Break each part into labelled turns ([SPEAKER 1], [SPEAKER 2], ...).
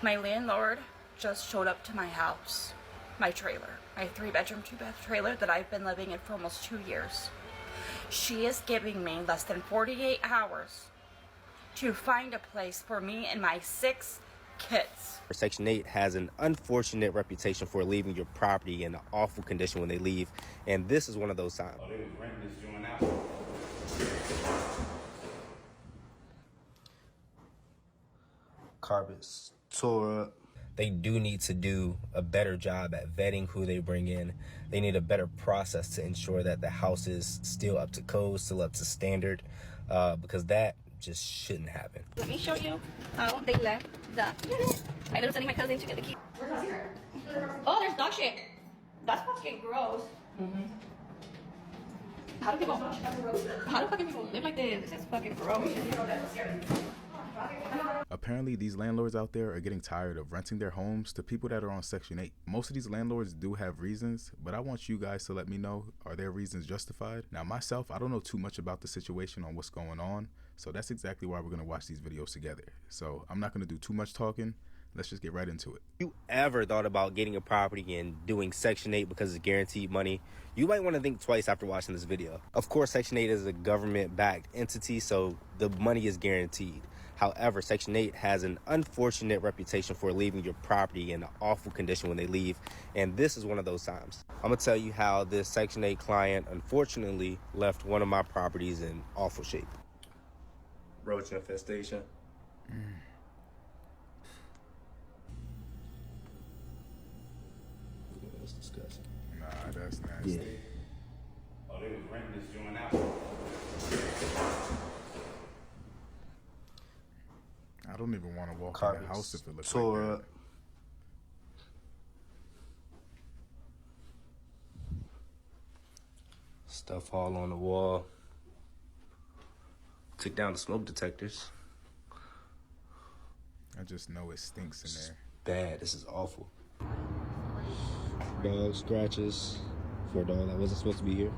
[SPEAKER 1] My landlord just showed up to my house, my trailer, my 3-bedroom, 2-bath trailer that I've been living in for almost 2 years. She is giving me less than 48 hours to find a place for me and my 6 kids.
[SPEAKER 2] Section 8 has an unfortunate reputation for leaving your property in an awful condition when they leave, and this is one of those times.
[SPEAKER 3] Oh, they was renting this joint out.
[SPEAKER 2] Carpets tore up. They do need to do a better job at vetting who they bring in. They need a better process to ensure that the house is still up to code, still up to standard, because that just shouldn't happen.
[SPEAKER 4] Let me show you how they left the unit. I ended up sending my cousin to get the key.
[SPEAKER 1] Where's my secret?
[SPEAKER 4] Oh, there's dog shit. That's fucking gross. How do people fucking people live like this? This is fucking gross.
[SPEAKER 5] Apparently, these landlords out there are getting tired of renting their homes to people that are on Section 8. Most of these landlords do have reasons, but I want you guys to let me know, are their reasons justified? Now, myself, I don't know too much about the situation on what's going on, so that's exactly why we're going to watch these videos together. So I'm not going to do too much talking. Let's just get right into it.
[SPEAKER 2] If you ever thought about getting a property and doing Section 8 because it's guaranteed money, you might want to think twice after watching this video. Of course, Section 8 is a government-backed entity, so the money is guaranteed. However, Section 8 has an unfortunate reputation for leaving your property in an awful condition when they leave, and this is one of those times. I'm going to tell you how this Section 8 client unfortunately left one of my properties in awful shape. Roach infestation. That's disgusting.
[SPEAKER 5] Nah, that's nasty.
[SPEAKER 2] Yeah.
[SPEAKER 3] Oh, they was renting this joint out.
[SPEAKER 5] I don't even want to walk in
[SPEAKER 2] Carpets
[SPEAKER 5] the house if it looks
[SPEAKER 2] tore
[SPEAKER 5] like that.
[SPEAKER 2] up. Stuff all on the wall. Took down the smoke detectors.
[SPEAKER 5] I just know it stinks in there.
[SPEAKER 2] Bad. This is awful. Dog scratches for a dog that wasn't supposed to be here.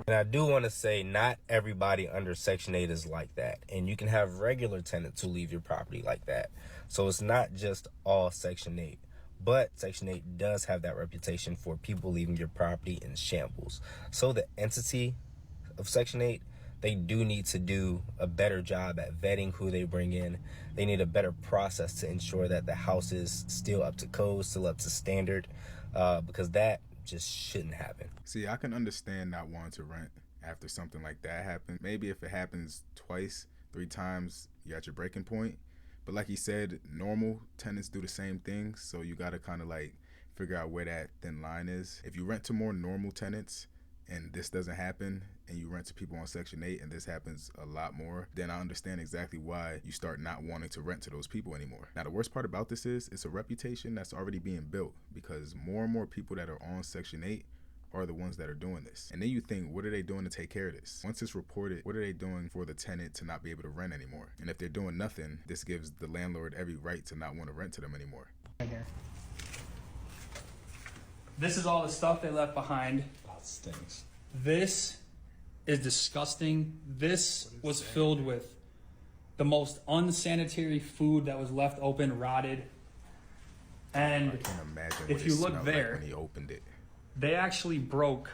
[SPEAKER 2] And I do want to say not everybody under Section 8 is like that. And you can have regular tenants who leave your property like that. So it's not just all Section 8. But Section 8 does have that reputation for people leaving your property in shambles. So the entity of Section 8, they do need to do a better job at vetting who they bring in. They need a better process to ensure that the house is still up to code, still up to standard, because that just shouldn't happen.
[SPEAKER 5] See, I can understand not wanting to rent after something like that happens. Maybe if it happens twice, 3 times, you're at your breaking point. But like he said, normal tenants do the same thing. So you got to kind of like figure out where that thin line is. If you rent to more normal tenants and this doesn't happen, and you rent to people on Section 8 and this happens a lot more, then I understand exactly why you start not wanting to rent to those people anymore. Now, the worst part about this is it's a reputation that's already being built because more and more people that are on Section 8 are the ones that are doing this. And then you think, what are they doing to take care of this? Once it's reported, what are they doing for the tenant to not be able to rent anymore? And if they're doing nothing, this gives the landlord every right to not want to rent to them anymore.
[SPEAKER 6] Right here. This is all the stuff they left behind.
[SPEAKER 2] That stinks.
[SPEAKER 6] This is disgusting. This was filled with the most unsanitary food that was left open, rotted. And
[SPEAKER 5] I can't imagine what
[SPEAKER 6] if
[SPEAKER 5] it
[SPEAKER 6] you look
[SPEAKER 5] smelled
[SPEAKER 6] there,
[SPEAKER 5] like when he opened it.
[SPEAKER 6] they actually broke.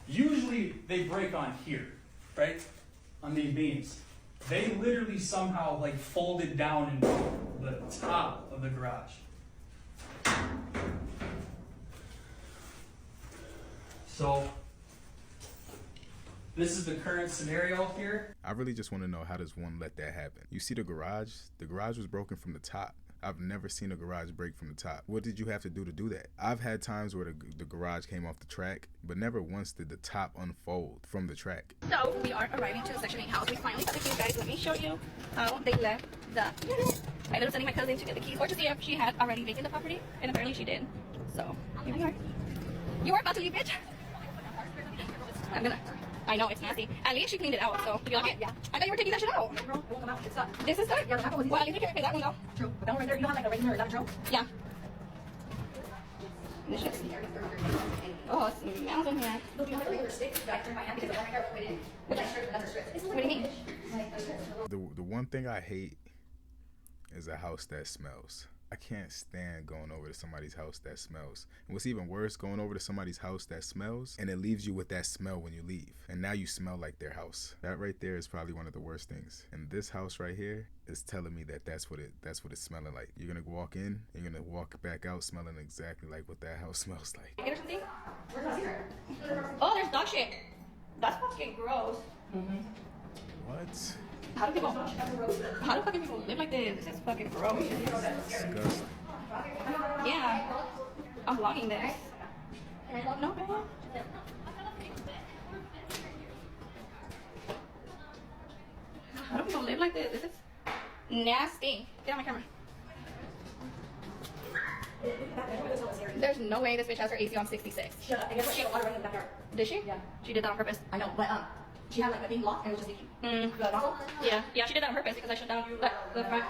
[SPEAKER 6] Usually they break on here, right? On these beams. They literally somehow like folded down into the top of the garage. So this is the current scenario here.
[SPEAKER 5] I really just want to know, how does one let that happen? You see the garage? The garage was broken from the top. I've never seen a garage break from the top. What did you have to do that? I've had times where the garage came off the track, but never once did the top unfold from the track.
[SPEAKER 4] So we are arriving to the Section 8 house. We finally got the keys, guys. Let me show you how they left the unit. I ended up sending my cousin to get the keys or to see if she had already vacant the property, and apparently she did. So here we are. You are about to leave, bitch. I know, it's nasty. At least she cleaned it out, so you like it? Yeah. I thought you were taking that shit out.
[SPEAKER 1] Bro, it won't come out. It's stuck.
[SPEAKER 4] This is stuck?
[SPEAKER 1] Yeah, the back one.
[SPEAKER 4] Well, at least you can pay that one though.
[SPEAKER 1] True. But that one right there, you don't have like a regular electro.
[SPEAKER 4] Yeah. This shit's... Oh, it smells in here.
[SPEAKER 1] Look, you have like a regular stick that I turn my hand because the one right there, put it in. With like strip, that's a strip.
[SPEAKER 4] What do you mean?
[SPEAKER 5] The one thing I hate is a house that smells. I can't stand going over to somebody's house that smells. And what's even worse, going over to somebody's house that smells and it leaves you with that smell when you leave. And now you smell like their house. That right there is probably one of the worst things. And this house right here is telling me that that's what it's smelling like. You're gonna walk in, and you're gonna walk back out smelling exactly like what that house smells like.
[SPEAKER 4] Get her something? Oh, there's dog shit. That's fucking gross.
[SPEAKER 5] What?
[SPEAKER 4] How do fucking people live like this? This is fucking gross.
[SPEAKER 5] Disgusting.
[SPEAKER 4] Yeah. I'm vlogging this. No, man. How do people live like this? This is nasty. Get on my camera. There's no way this bitch has her AC on 66.
[SPEAKER 7] Shut up. I guess she had a water running in the backyard.
[SPEAKER 4] Did she?
[SPEAKER 7] Yeah.
[SPEAKER 4] She did that on purpose.
[SPEAKER 7] I know, but she had like a thing locked and it was just leaking. The nozzle?
[SPEAKER 4] Yeah, she did that on purpose because I shut down the front.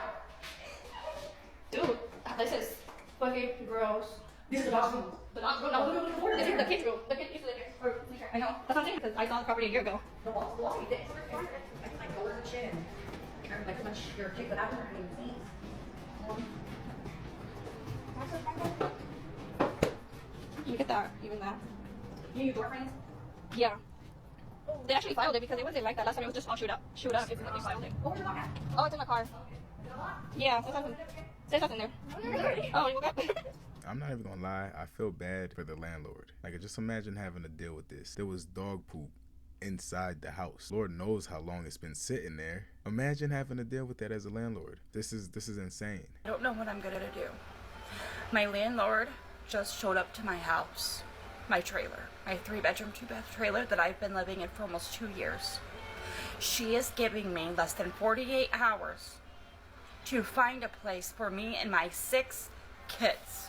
[SPEAKER 4] Dude, this is fucking gross.
[SPEAKER 7] This is the dog's room.
[SPEAKER 4] The dog's room? No, this is the kids' room. The kids used to live here. Or sleep here. I know. That's what I'm saying because I saw the property a year ago.
[SPEAKER 7] The walls are thick. I can like doors and shit and like much your kids that after and things.
[SPEAKER 4] Look at that, even that.
[SPEAKER 7] You need door frames?
[SPEAKER 4] Yeah. They actually filed it because it wasn't like that. Last time it was just all shoot up. It's when they filed it.
[SPEAKER 7] What was your lock at?
[SPEAKER 4] Oh, it's in my car. Yeah, there's nothing there. Oh, you woke up?
[SPEAKER 5] I'm not even gonna lie, I feel bad for the landlord. Like, just imagine having to deal with this. There was dog poop inside the house. Lord knows how long it's been sitting there. Imagine having to deal with that as a landlord. This is insane.
[SPEAKER 1] I don't know what I'm gonna do. My landlord just showed up to my house, my trailer, my 3-bedroom, 2-bath trailer that I've been living in for almost 2 years. She is giving me less than 48 hours to find a place for me and my 6 kids.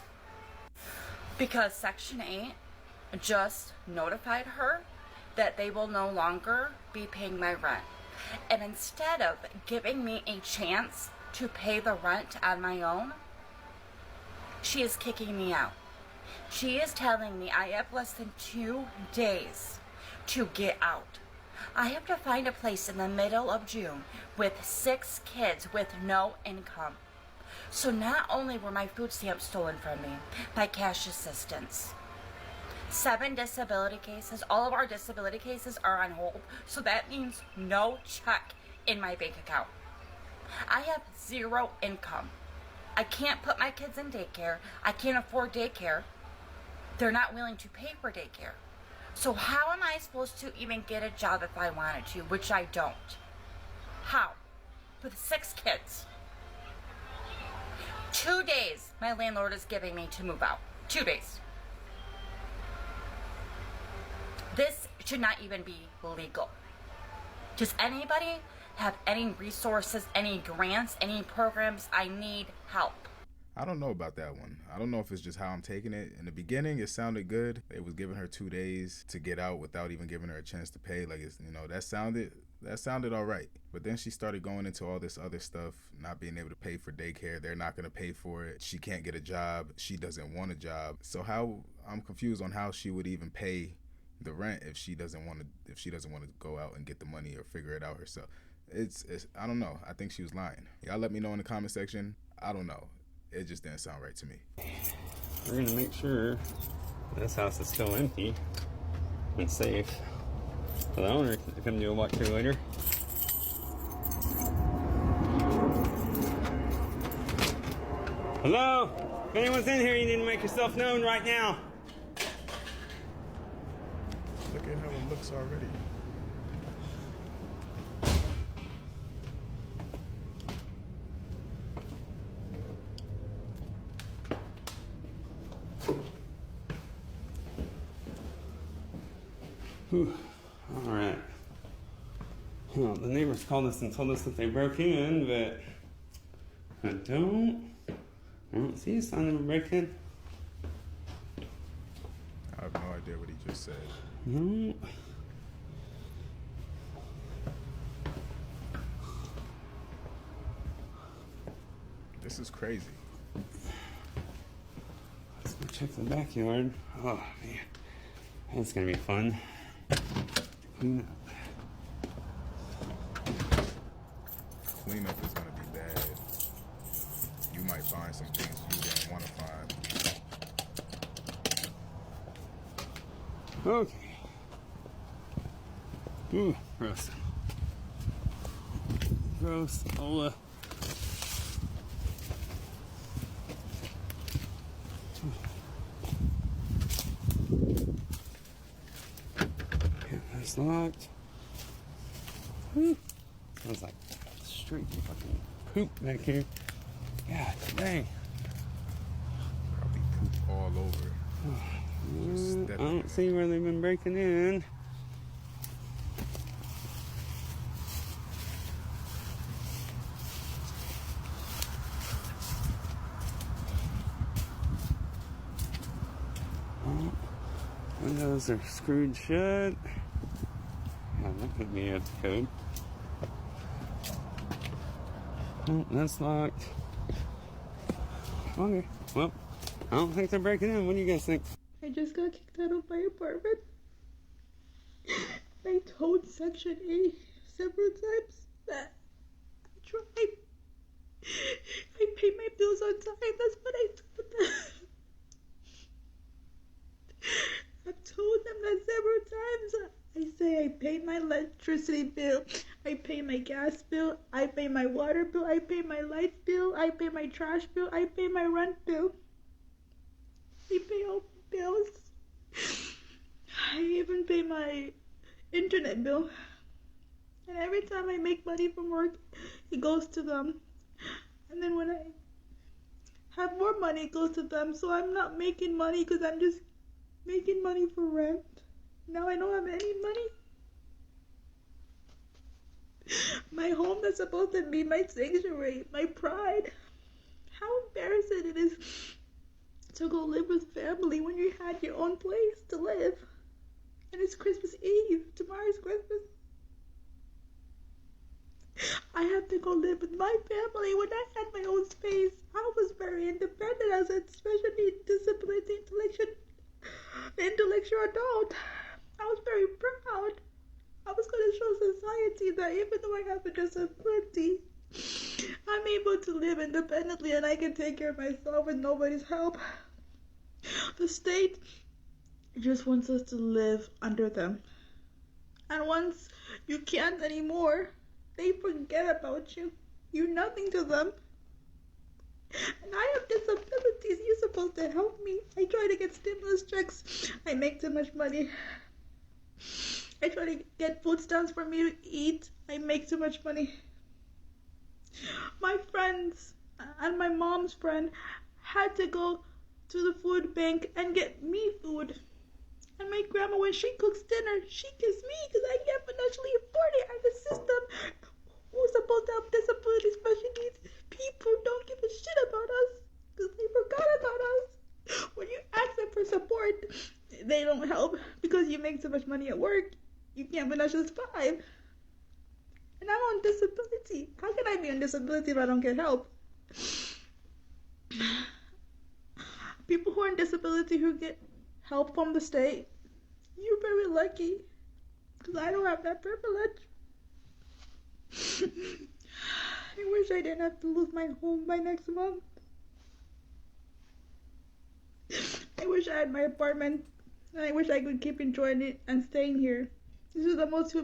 [SPEAKER 1] Because Section 8 just notified her that they will no longer be paying my rent. And instead of giving me a chance to pay the rent on my own, she is kicking me out. She is telling me I have less than 2 days to get out. I have to find a place in the middle of June with 6 kids with no income. So not only were my food stamps stolen from me, my cash assistance, 7 disability cases, all of our disability cases are on hold. So that means no check in my bank account. I have 0 income. I can't put my kids in daycare. I can't afford daycare. They're not willing to pay for daycare. So how am I supposed to even get a job if I wanted to, which I don't? How? With 6 kids. 2 days my landlord is giving me to move out. 2 days. This should not even be legal. Does anybody have any resources, any grants, any programs? I need help.
[SPEAKER 5] I don't know about that one. I don't know if it's just how I'm taking it. In the beginning, it sounded good. It was giving her 2 days to get out without even giving her a chance to pay. Like, it's, that sounded all right. But then she started going into all this other stuff, not being able to pay for daycare. They're not going to pay for it. She can't get a job. She doesn't want a job. So I'm confused on how she would even pay the rent if she doesn't want to go out and get the money or figure it out herself. It's I don't know. I think she was lying. Y'all let me know in the comment section. I don't know. It just didn't sound right to me.
[SPEAKER 8] We're gonna make sure this house is still empty and safe for the owner to come do a walkthrough later. Hello? If anyone's in here, you need to make yourself known right now.
[SPEAKER 5] Look at how it looks already.
[SPEAKER 8] Whew. All right. Well, the neighbors called us and told us that they broke in, but I don't see a sign of a break-in.
[SPEAKER 5] I have no idea what he just said.
[SPEAKER 8] No.
[SPEAKER 5] This is crazy.
[SPEAKER 8] Let's go check the backyard. Oh, man. That's gonna be fun. Clean up.
[SPEAKER 5] Cleanup is gonna be bad. might find some things you didn't want to find.
[SPEAKER 8] Okay. Ooh, gross. Gross. Oh, it's locked. Whew. Smells like straight fucking poop back here. God dang.
[SPEAKER 5] Probably poop all over.
[SPEAKER 8] I don't see where they've been breaking in. Oh, windows are screwed shut. Yeah, that could be a code. Oh, that's locked. Okay, well, I don't think they're breaking in. What do you guys think?
[SPEAKER 9] I just got kicked out of my apartment. I told Section 8 several times that I tried. I pay my bills on time. That's what I told them. I've told them that several times. I say I pay my electricity bill, I pay my gas bill, I pay my water bill, I pay my light bill, I pay my trash bill, I pay my rent bill. I pay all my bills. I even pay my internet bill. And every time I make money from work, it goes to them. And then when I have more money, it goes to them. So I'm not making money because I'm just making money for rent. Now I don't have any money. My home that's supposed to be my sanctuary, my pride. How embarrassing it is to go live with family when you had your own place to live. And it's Christmas Eve. Tomorrow's Christmas. I have to go live with my family when I had my own space. I was very independent as a special needs disability intellectual adult. I was very proud. I was going to show society that even though I have a disability, I'm able to live independently and I can take care of myself with nobody's help. The state just wants us to live under them. And once you can't anymore, they forget about you. You're nothing to them. And I have disabilities. You're supposed to help me. I try to get stimulus checks. I make too much money. I try to get food stamps for me to eat. I make too much money. My friends and my mom's friend had to go to the food bank and get me food. And my grandma, when she cooks dinner, she gives me because I can't financially afford it. And the system who's supposed to have disability special needs people don't give a shit about us because they forgot about us. When you ask them for support, they don't help because you make so much money at work. You can't financially survive. And I'm on disability. How can I be on disability if I don't get help? People who are on disability who get help from the state, you're very lucky because I don't have that privilege. I wish I didn't have to lose my home by next month. I wish I had my apartment and I wish I could keep enjoying it and staying here. This is the most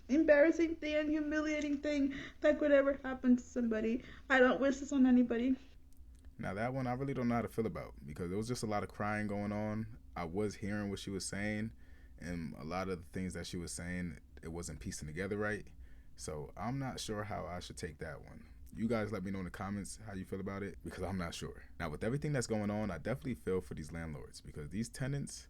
[SPEAKER 9] embarrassing thing and humiliating thing that could ever happen to somebody. I don't wish this on anybody.
[SPEAKER 5] Now that one I really don't know how to feel about because there was just a lot of crying going on. I was hearing what she was saying and a lot of the things that she was saying, it wasn't piecing together right. So I'm not sure how I should take that one. You guys let me know in the comments how you feel about it because I'm not sure. Now with everything that's going on, I definitely feel for these landlords because these tenants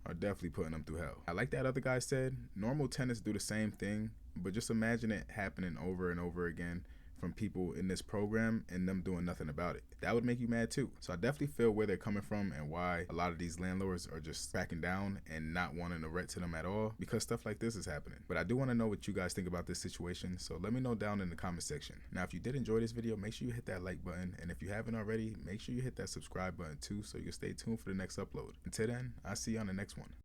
[SPEAKER 5] are definitely putting them through hell. I like that other guy said, normal tenants do the same thing, but just imagine it happening over and over again from people in this program and them doing nothing about it. That would make you mad too. So I definitely feel where they're coming from and why a lot of these landlords are just backing down and not wanting to rent to them at all because stuff like this is happening. But I do want to know what you guys think about this situation, so let me know down in the comment section. Now if you did enjoy this video, make sure you hit that like button, and if you haven't already, make sure you hit that subscribe button too so you can stay tuned for the next upload. Until then, I'll see you on the next one.